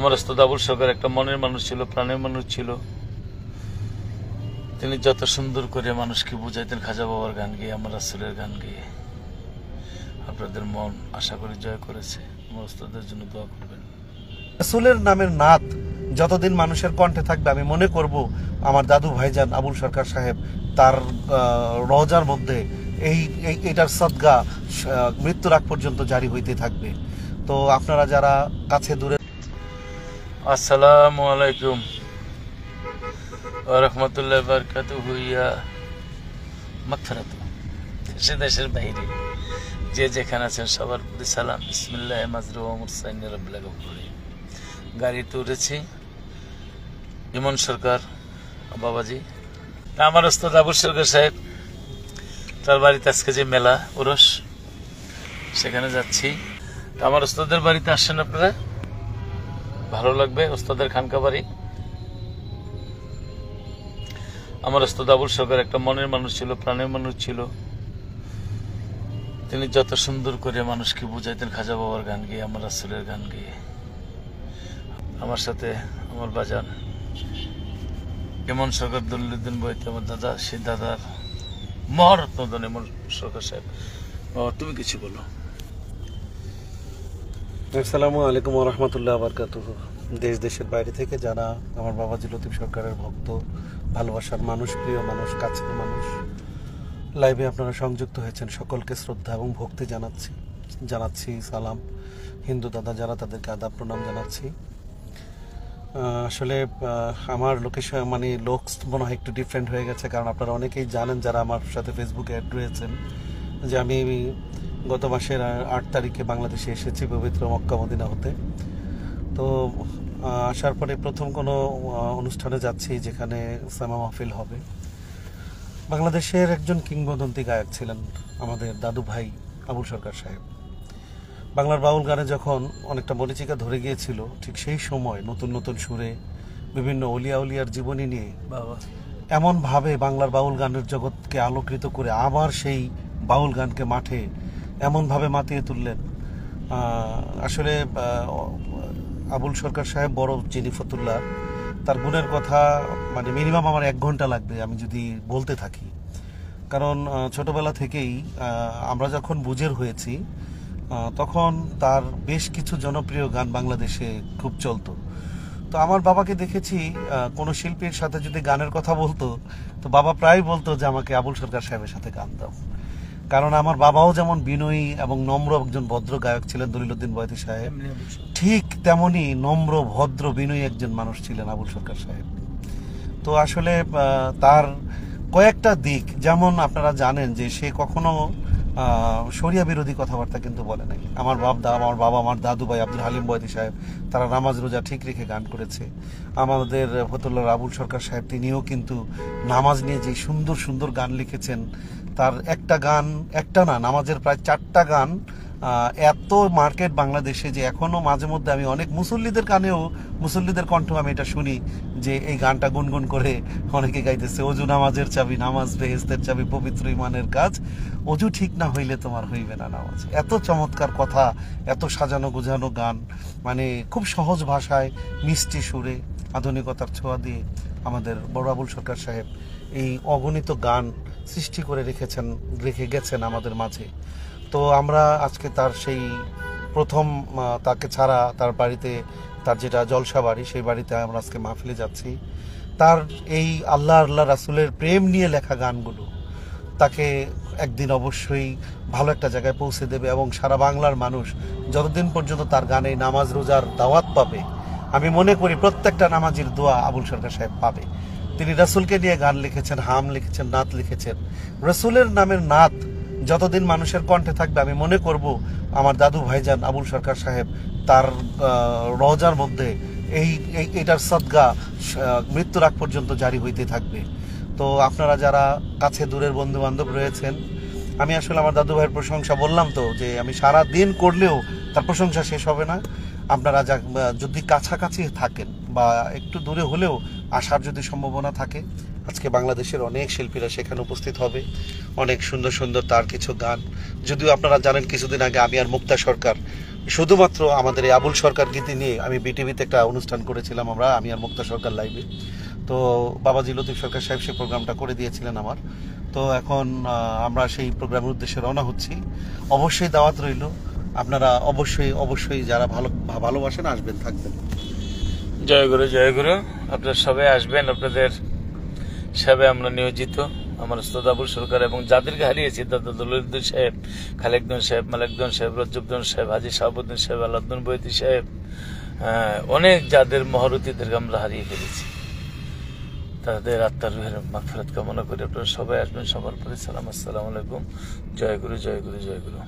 আমার ওস্তাদ আবুল সরকার একটা মনের মানুষ ছিল, প্রাণের মানুষ ছিল। তিনি যত সুন্দর করে মানুষকে বুঝাইতেন খাজা বাবার গান গিয়ে, আমার রাসূলের গান গিয়ে। আপনাদের মন আশা করি জয় করেছে। আমার ওস্তাদের জন্য দোয়া করবেন। রাসূলের নামের নাত যতদিন মানুষের কণ্ঠে থাকবে, আমি মনে করব আমার দাদু ভাইজান আবুল সরকার সাহেব তার রওজার মধ্যে এটার সদকা মৃত্যুর আগ পর্যন্ত জারি হইতে থাকবে। তো আপনারা যারা কাছে দূরে, আসসালামু আলাইকুম ওয়া রাহমাতুল্লাহি ওয়া বারাকাতুহু। ইয়া মাগফিরাতু। দেশের বাইরে যে যেখানে আছেন সবার প্রতি সালাম। বিসমিল্লাহি মাজরু ওয়া মুরসাইন রাব্বিল গফুরি। গাড়িতে উঠেছি, ইমন সরকার বাবাজি, আমার ওস্তাদ আবুল সরকার সাহেব তার বাড়িতে আজকে যে মেলা উরস, সেখানে যাচ্ছি। আমার ওস্তাদের বাড়িতে আসছেন আপনারা, ভালো লাগবে। ওস্তাদের খানকা বাড়ি। আমার ওস্তাদ আবুল সরকার একটা মনের মানুষ ছিল, প্রাণের মানুষ ছিল। তিনি যত সুন্দর করে মানুষকে বুঝাইতেন খাজা বাবার গান গিয়ে, আমার রাসূলের গান গিয়ে। আমার সাথে আমার বাজান ইমন সরকার দলিলউদ্দিন বইতে, আমার দাদা, সেই দাদার মহারত্ন ইমন সরকার সাহেব। তুমি কিছু বলো। আসসালামু আলাইকুম ওয়া রাহমাতুল্লাহি ওয়া বারাকাতুহু। দেশ দেশের বাইরে থেকে যারা আমার বাবাজি লতিফ সরকারের ভক্ত, ভালোবাসার মানুষ, প্রিয় মানুষ, কাছের মানুষ, লাইভে আপনারা সংযুক্ত হয়েছেন, সকলকে শ্রদ্ধা এবং ভক্তি জানাচ্ছি সালাম। হিন্দু দাদা যারা, তাদেরকে আদাব প্রণাম জানাচ্ছি। আসলে আমার লোকেশন লোক মনে হয় একটু ডিফারেন্ট হয়ে গেছে, কারণ আপনারা অনেকেই জানেন যারা আমার সাথে ফেসবুকে অ্যাড রয়েছেন যে আমি গত মাসের 8 তারিখে বাংলাদেশে এসেছি পবিত্র মক্কা মদিনা হতে। তো আসার পরে প্রথম কোনো অনুষ্ঠানে যাচ্ছি যেখানে সামা মাহফিল হবে। বাংলাদেশের একজন কিংবদন্তি গায়ক ছিলেন আমাদের দাদু ভাই আবুল সরকার সাহেব। বাংলার বাউল গানে যখন অনেকটা মরিচিকা ধরে গিয়েছিল, ঠিক সেই সময় নতুন নতুন সুরে বিভিন্ন অলিয়া উলিয়ার জীবনী নিয়ে এমনভাবে বাংলার বাউল গানের জগৎকে আলোকিত করে আবার সেই বাউল গানকে মাঠে এমনভাবে মাতিয়ে তুললেন। আসলে আবুল সরকার সাহেব বড় যিনি ফতুল্লাহ, তার গুণের কথা মিনিমাম আমার 1 ঘন্টা লাগবে আমি যদি বলতে থাকি। কারণ ছোটবেলা থেকেই আমরা যখন বুঝের হয়েছি তখন তার বেশ কিছু জনপ্রিয় গান বাংলাদেশে খুব চলতো। তো আমার বাবাকে দেখেছি কোনো শিল্পীর সাথে যদি গানের কথা বলতো, তো বাবা প্রায় বলতো যে আমাকে আবুল সরকার সাহেবের সাথে গান দাও। কারণ আমার বাবাও যেমন বিনয়ী এবং নম্র একজন ভদ্র গায়ক ছিলেন দলিলউদ্দিন বয়তি সাহেব, ঠিক তেমনি নম্র ভদ্র বিনয়ী একজন মানুষ ছিলেন আবুল সরকার সাহেব। তো আসলে তার কয়েকটা দিক, যেমন আপনারা জানেন যে সে কখনো শরিয়া বিরোধী কথাবার্তা কিন্তু বলে নাই। আমার বাবা আমার দাদু ভাই আব্দুল হালিম বয়তি সাহেব, তারা নামাজ রোজা ঠিক রেখে গান করেছে। আমাদের ফতুল্লাহ আবুল সরকার সাহেব, তিনিও কিন্তু নামাজ নিয়ে যে সুন্দর সুন্দর গান লিখেছেন। তার একটা না, নামাজের প্রায় 4টা গান এত মার্কেট বাংলাদেশে যে এখনো মাঝে মধ্যে আমি অনেক মুসল্লিদের কণ্ঠ আমি এটা শুনি যে এই গানটা গুনগুন করে অনেকে গাইতেছে, অজু নামাজের চাবি, নামাজ বেহেশতের চাবি, পবিত্র ইমানের কাজ, অজু ঠিক না হইলে তোমার হইবে না নামাজ। এত চমৎকার কথা, এত সাজানো গোছানো গান, খুব সহজ ভাষায় মিষ্টি সুরে আধুনিকতার ছোঁয়া দিয়ে আমাদের বড় আবুল সরকার সাহেব এই অগণিত গান সৃষ্টি করে রেখে গেছেন আমাদের মাঝে। তো আমরা আজকে তার সেই প্রথম তাকে ছাড়া তার বাড়িতে, তার যেটা জলসা বাড়ি, সেই বাড়িতে আমরা আজকে মাহফিলে যাচ্ছি। তার এই আল্লাহ রাসূলের প্রেম নিয়ে লেখা গানগুলো তাকে একদিন অবশ্যই ভালো একটা জায়গায় পৌঁছে দেবে, এবং সারা বাংলার মানুষ যতদিন পর্যন্ত তার গানে নামাজ রোজার দাওয়াত পাবে, আমি মনে করি প্রত্যেকটা নামাজির দোয়া আবুল সরকার সাহেব পাবে। তিনি রাসূলকে নিয়ে গান লিখেছেন, হাম লিখেছেন, নাত লিখেছেন। রাসূলের নামের নাত যতদিন মানুষের কণ্ঠে থাকবে, আমি মনে করব আমার দাদু ভাইজান আবুল সরকার সাহেব তার রওজার মধ্যে এটার সদকা মৃত্যুর আগ পর্যন্ত জারি হইতে থাকবে। তো আপনারা যারা কাছে দূরের বন্ধু বান্ধব রয়েছেন, আমি আসলে আমার দাদু ভাইয়ের প্রশংসা বললাম তো যে আমি সারা দিন করলেও তার প্রশংসা শেষ হবে না। আপনারা যদি কাছাকাছি থাকেন বা একটু দূরে হলেও আসার যদি সম্ভাবনা থাকে, আজকে বাংলাদেশের অনেক শিল্পীরা সেখানে উপস্থিত হবে। অনেক সুন্দর সুন্দর তার কিছু গান, যদিও আপনারা জানেন কিছুদিন আগে আমি আর মুক্তা সরকার শুধুমাত্র আমাদের এই আবুল সরকার গীতি নিয়ে আমি বিটিভিতে একটা অনুষ্ঠান করেছিলাম আমি আর মুক্তা সরকার লাইভে। তো বাবাজি লতিফ সরকার সাহেব সেই প্রোগ্রামটা করে দিয়েছিলেন আমার। তো এখন আমরা সেই প্রোগ্রামের উদ্দেশ্যে রওনা হচ্ছি। অবশ্যই দাওয়াত রইল, আপনারা অবশ্যই যারা ভালোবাসেন আসবেন, থাকবেন। জয় গুরু, জয় গুরু। আপনারা সবাই আসবেন, আপনাদের সেবায় আমরা নিয়োজিত। আমার উস্তাদ আবুল সরকার এবং যাদেরকে হারিয়েছি, দাদা দলিলুদ্দিন সাহেব, খালেকদ্দিন সাহেব, মালেকদ্দিন সাহেব, রজ্জুদ্দিন সাহেব, হাজি শাহাবুদ্দিন সাহেব, আলাউদ্দিন বৈতি সাহেব, অনেক যাদের মহরতীদেরকে আমরা হারিয়ে ফেলেছি, তাদের আত্মার রুহের মাগফিরাত কামনা করে আপনারা সবাই আসবেন। সবার প্রতি সালাম, আসসালামু আলাইকুম। জয় গুরু, জয় গুরু, জয় গুরু।